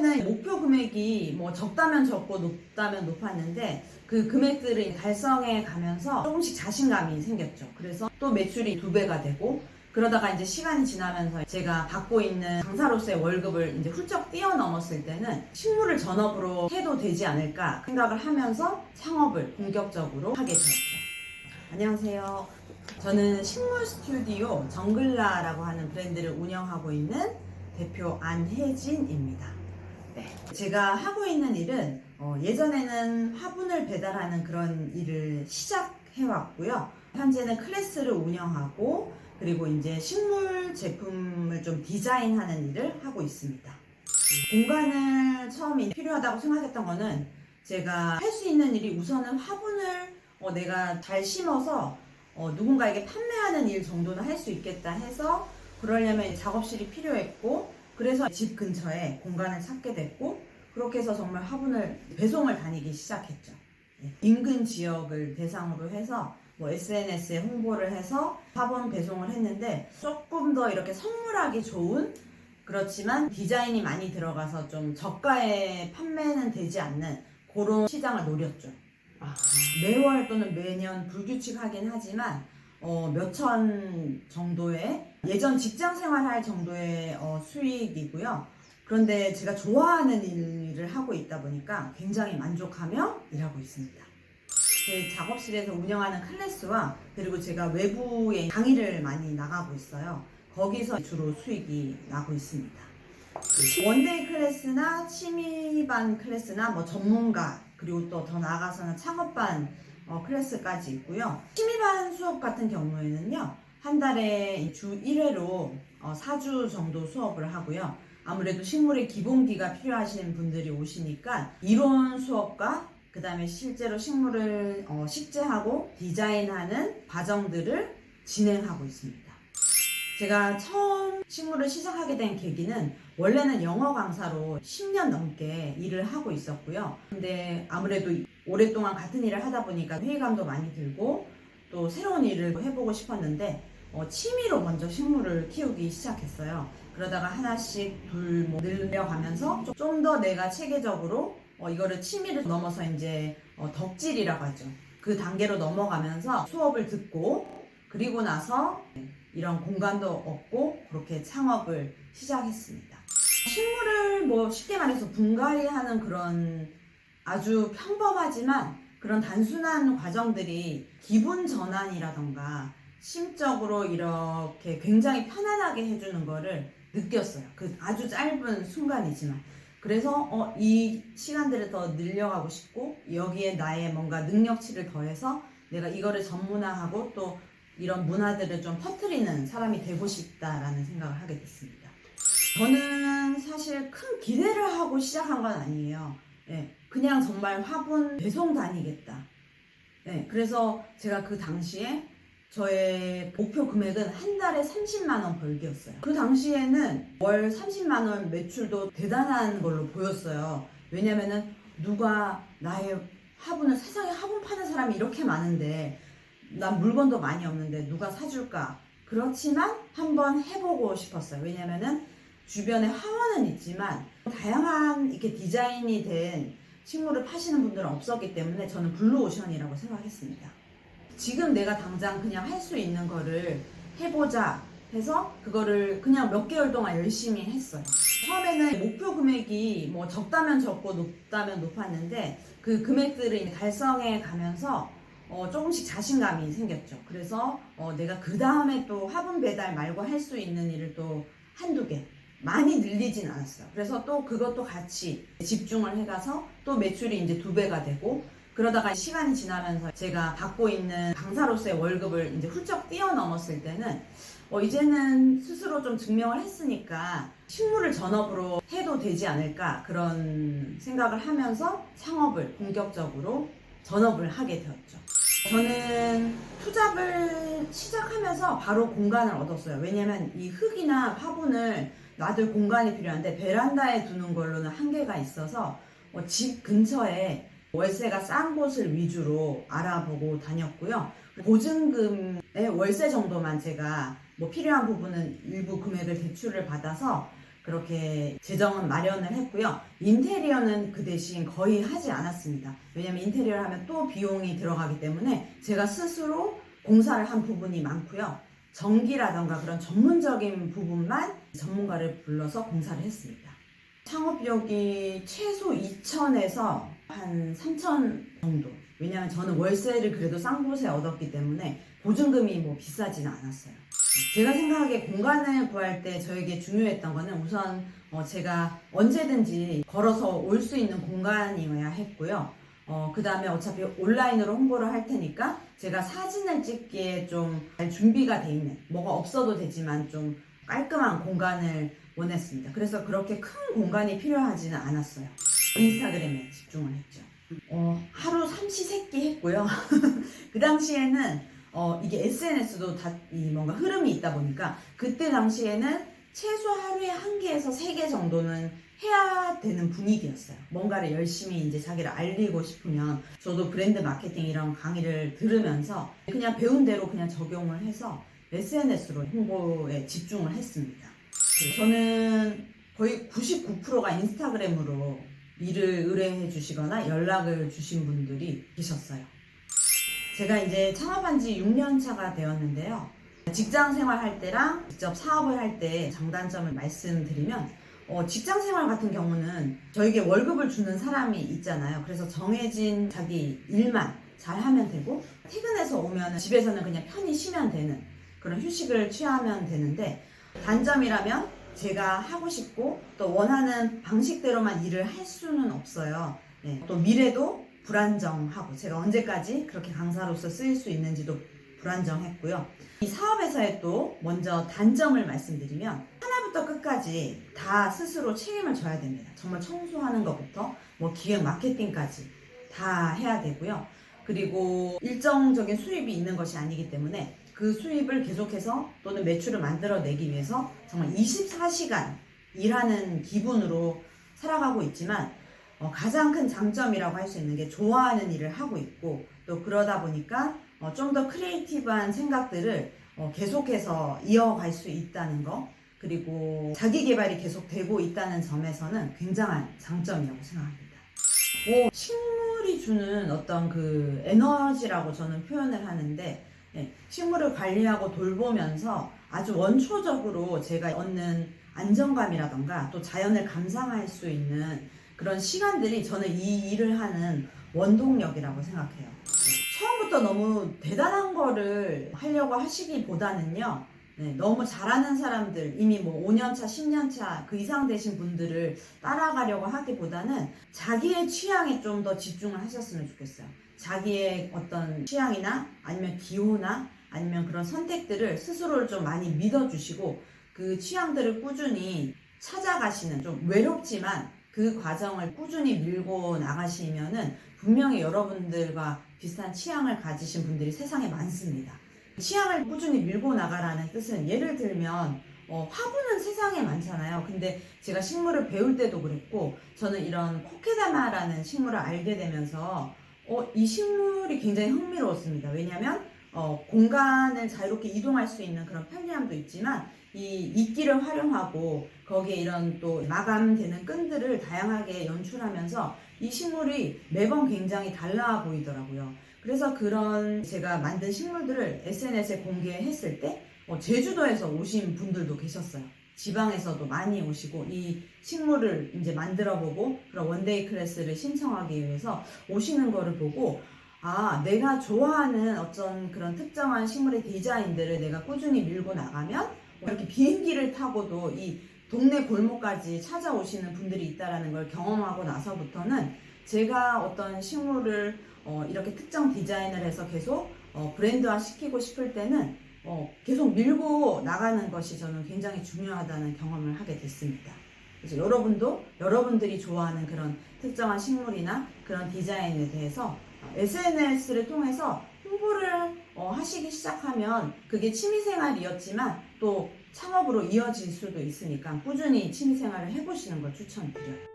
처음에는 목표 금액이 뭐 적다면 적고 높다면 높았는데 그 금액들을 달성해 가면서 조금씩 자신감이 생겼죠. 그래서 또 매출이 2배가 되고, 그러다가 이제 시간이 지나면서 제가 받고 있는 강사로서의 월급을 이제 훌쩍 뛰어넘었을 때는 식물을 전업으로 해도 되지 않을까 생각을 하면서 창업을 본격적으로 하게 되었죠. 안녕하세요. 저는 식물 스튜디오 정글라라고 하는 브랜드를 운영하고 있는 대표 안혜진입니다. 네. 제가 하고 있는 일은 예전에는 화분을 배달하는 그런 일을 시작해왔고요. 현재는 클래스를 운영하고, 그리고 이제 식물 제품을 좀 디자인하는 일을 하고 있습니다. 공간을 처음에 필요하다고 생각했던 거는, 제가 할 수 있는 일이 우선은 화분을 내가 잘 심어서 누군가에게 판매하는 일 정도는 할 수 있겠다 해서, 그러려면 작업실이 필요했고, 그래서 집 근처에 공간을 찾게 됐고, 그렇게 해서 정말 화분을 배송을 다니기 시작했죠. 인근 지역을 대상으로 해서 SNS에 홍보를 해서 화분 배송을 했는데, 조금 더 이렇게 선물하기 좋은, 그렇지만 디자인이 많이 들어가서 좀 저가에 판매는 되지 않는 그런 시장을 노렸죠. 매월 또는 매년 불규칙하긴 하지만 몇천 정도의, 예전 직장 생활할 정도의 수익이고요. 그런데 제가 좋아하는 일을 하고 있다 보니까 굉장히 만족하며 일하고 있습니다. 제 작업실에서 운영하는 클래스와, 그리고 제가 외부에 강의를 많이 나가고 있어요. 거기서 주로 수익이 나고 있습니다. 원데이 클래스나 취미반 클래스나 전문가, 그리고 또 더 나아가서는 창업반 클래스까지 있고요. 취미반 수업 같은 경우에는요, 한 달에 주 1회로 4주 정도 수업을 하고요. 아무래도 식물의 기본기가 필요하신 분들이 오시니까 이론 수업과 그 다음에 실제로 식물을 식재하고 디자인하는 과정들을 진행하고 있습니다. 제가 처음 식물을 시작하게 된 계기는, 원래는 영어 강사로 10년 넘게 일을 하고 있었고요. 근데 아무래도 오랫동안 같은 일을 하다 보니까 회의감도 많이 들고, 또 새로운 일을 해보고 싶었는데 취미로 먼저 식물을 키우기 시작했어요. 그러다가 하나씩 둘 늘려가면서 좀 더 내가 체계적으로 이거를 취미를 넘어서 이제 덕질이라고 하죠. 그 단계로 넘어가면서 수업을 듣고, 그리고 나서 이런 공간도 얻고 그렇게 창업을 시작했습니다. 식물을 쉽게 말해서 분갈이하는 그런 아주 평범하지만 그런 단순한 과정들이 기분 전환이라던가 심적으로 이렇게 굉장히 편안하게 해주는 거를 느꼈어요. 그 아주 짧은 순간이지만. 그래서 이 시간들을 더 늘려가고 싶고, 여기에 나의 뭔가 능력치를 더해서 내가 이거를 전문화하고 또 이런 문화들을 좀 퍼뜨리는 사람이 되고 싶다라는 생각을 하게 됐습니다. 저는 사실 큰 기대를 하고 시작한 건 아니에요. 그냥 정말 화분 배송 다니겠다. 그래서 제가 그 당시에 저의 목표 금액은 한 달에 30만 원 벌기였어요. 그 당시에는 월 30만 원 매출도 대단한 걸로 보였어요. 왜냐면은 누가 나의 화분을, 세상에 화분 파는 사람이 이렇게 많은데 난 물건도 많이 없는데 누가 사줄까? 그렇지만 한번 해보고 싶었어요. 왜냐면은 주변에 화원은 있지만 다양한 이렇게 디자인이 된 식물을 파시는 분들은 없었기 때문에 저는 블루오션이라고 생각했습니다. 지금 내가 당장 그냥 할 수 있는 거를 해보자 해서 그거를 그냥 몇 개월 동안 열심히 했어요. 처음에는 목표 금액이 적다면 적고 높다면 높았는데, 그 금액들을 달성해 가면서 조금씩 자신감이 생겼죠. 그래서 내가 그 다음에 또 화분 배달 말고 할 수 있는 일을 또 한두 개, 많이 늘리진 않았어요. 그래서 또 그것도 같이 집중을 해가서 또 매출이 이제 2배가 되고, 그러다가 시간이 지나면서 제가 받고 있는 강사로서의 월급을 이제 훌쩍 뛰어넘었을 때는 이제는 스스로 좀 증명을 했으니까 식물을 전업으로 해도 되지 않을까, 그런 생각을 하면서 창업을 본격적으로 전업을 하게 되었죠. 저는 투잡을 시작하면서 바로 공간을 얻었어요. 왜냐면 이 흙이나 화분을 놔둘 공간이 필요한데 베란다에 두는 걸로는 한계가 있어서 집 근처에 월세가 싼 곳을 위주로 알아보고 다녔고요. 보증금의 월세 정도만 제가 필요한 부분은 일부 금액을 대출을 받아서 그렇게 재정은 마련을 했고요. 인테리어는 그 대신 거의 하지 않았습니다. 왜냐면 인테리어를 하면 또 비용이 들어가기 때문에 제가 스스로 공사를 한 부분이 많고요. 전기라던가 그런 전문적인 부분만 전문가를 불러서 공사를 했습니다. 창업비용이 최소 2천에서 한 3천 정도. 왜냐하면 저는 월세를 그래도 싼 곳에 얻었기 때문에 보증금이 뭐 비싸지는 않았어요. 제가 생각하기에 공간을 구할 때 저에게 중요했던 거는 우선 제가 언제든지 걸어서 올 수 있는 공간이어야 했고요. 그 다음에 어차피 온라인으로 홍보를 할 테니까 제가 사진을 찍기에 좀 잘 준비가 돼 있는, 뭐가 없어도 되지만 좀 깔끔한 공간을 원했습니다. 그래서 그렇게 큰 공간이 필요하지는 않았어요. 인스타그램에 집중을 했죠. 하루 삼시세끼 했고요. 그 당시에는 이게 SNS도 다 뭔가 흐름이 있다 보니까 그때 당시에는 최소 하루에 1개에서 3개 정도는 해야 되는 분위기였어요. 뭔가를 열심히 이제 자기를 알리고 싶으면 저도 브랜드 마케팅 이런 강의를 들으면서 그냥 배운 대로 그냥 적용을 해서 SNS로 홍보에 집중을 했습니다. 저는 거의 99%가 인스타그램으로 일을 의뢰해 주시거나 연락을 주신 분들이 계셨어요. 제가 이제 창업한 지 6년 차가 되었는데요. 직장 생활할 때랑 직접 사업을 할 때 장단점을 말씀드리면 직장 생활 같은 경우는 저에게 월급을 주는 사람이 있잖아요. 그래서 정해진 자기 일만 잘 하면 되고 퇴근해서 오면 집에서는 그냥 편히 쉬면 되는 그런 휴식을 취하면 되는데 단점이라면 제가 하고 싶고 또 원하는 방식대로만 일을 할 수는 없어요. 네, 또 미래도 불안정하고 제가 언제까지 그렇게 강사로서 쓰일 수 있는지도 불안정했고요. 이 사업에서의 또 먼저 단점을 말씀드리면 하나부터 끝까지 다 스스로 책임을 져야 됩니다. 정말 청소하는 것부터 뭐 기획 마케팅까지 다 해야 되고요. 그리고 일정적인 수입이 있는 것이 아니기 때문에 그 수입을 계속해서 또는 매출을 만들어내기 위해서 정말 24시간 일하는 기분으로 살아가고 있지만 가장 큰 장점이라고 할 수 있는 게 좋아하는 일을 하고 있고 또 그러다 보니까 좀 더 크리에이티브한 생각들을 계속해서 이어갈 수 있다는 거 그리고 자기 개발이 계속 되고 있다는 점에서는 굉장한 장점이라고 생각합니다. 식물이 주는 어떤 그 에너지라고 저는 표현을 하는데 식물을 관리하고 돌보면서 아주 원초적으로 제가 얻는 안정감이라던가 또 자연을 감상할 수 있는 그런 시간들이 저는 이 일을 하는 원동력이라고 생각해요. 처음부터 너무 대단한 거를 하려고 하시기보다는요. 너무 잘하는 사람들, 이미 뭐 5년차, 10년차 그 이상 되신 분들을 따라가려고 하기보다는 자기의 취향에 좀 더 집중을 하셨으면 좋겠어요. 자기의 어떤 취향이나 아니면 기호나 아니면 그런 선택들을 스스로를 좀 많이 믿어주시고 그 취향들을 꾸준히 찾아가시는 좀 외롭지만 그 과정을 꾸준히 밀고 나가시면은 분명히 여러분들과 비슷한 취향을 가지신 분들이 세상에 많습니다. 취향을 꾸준히 밀고 나가라는 뜻은 예를 들면 화분은 세상에 많잖아요. 근데 제가 식물을 배울 때도 그랬고 저는 이런 코케다마라는 식물을 알게 되면서 이 식물이 굉장히 흥미로웠습니다. 왜냐하면 공간을 자유롭게 이동할 수 있는 그런 편리함도 있지만 이 이끼를 활용하고 거기에 이런 또 마감되는 끈들을 다양하게 연출하면서 이 식물이 매번 굉장히 달라 보이더라고요. 그래서 그런 제가 만든 식물들을 SNS에 공개했을 때 제주도에서 오신 분들도 계셨어요. 지방에서도 많이 오시고 이 식물을 이제 만들어보고 그런 원데이 클래스를 신청하기 위해서 오시는 거를 보고 내가 좋아하는 어떤 그런 특정한 식물의 디자인들을 내가 꾸준히 밀고 나가면 이렇게 비행기를 타고도 이 동네 골목까지 찾아오시는 분들이 있다는 걸 경험하고 나서부터는 제가 어떤 식물을 이렇게 특정 디자인을 해서 계속 브랜드화 시키고 싶을 때는 계속 밀고 나가는 것이 저는 굉장히 중요하다는 경험을 하게 됐습니다. 그래서 여러분도 여러분들이 좋아하는 그런 특정한 식물이나 그런 디자인에 대해서 SNS를 통해서 홍보를 하시기 시작하면 그게 취미생활이었지만 또 창업으로 이어질 수도 있으니까 꾸준히 취미생활을 해보시는 걸 추천드려요.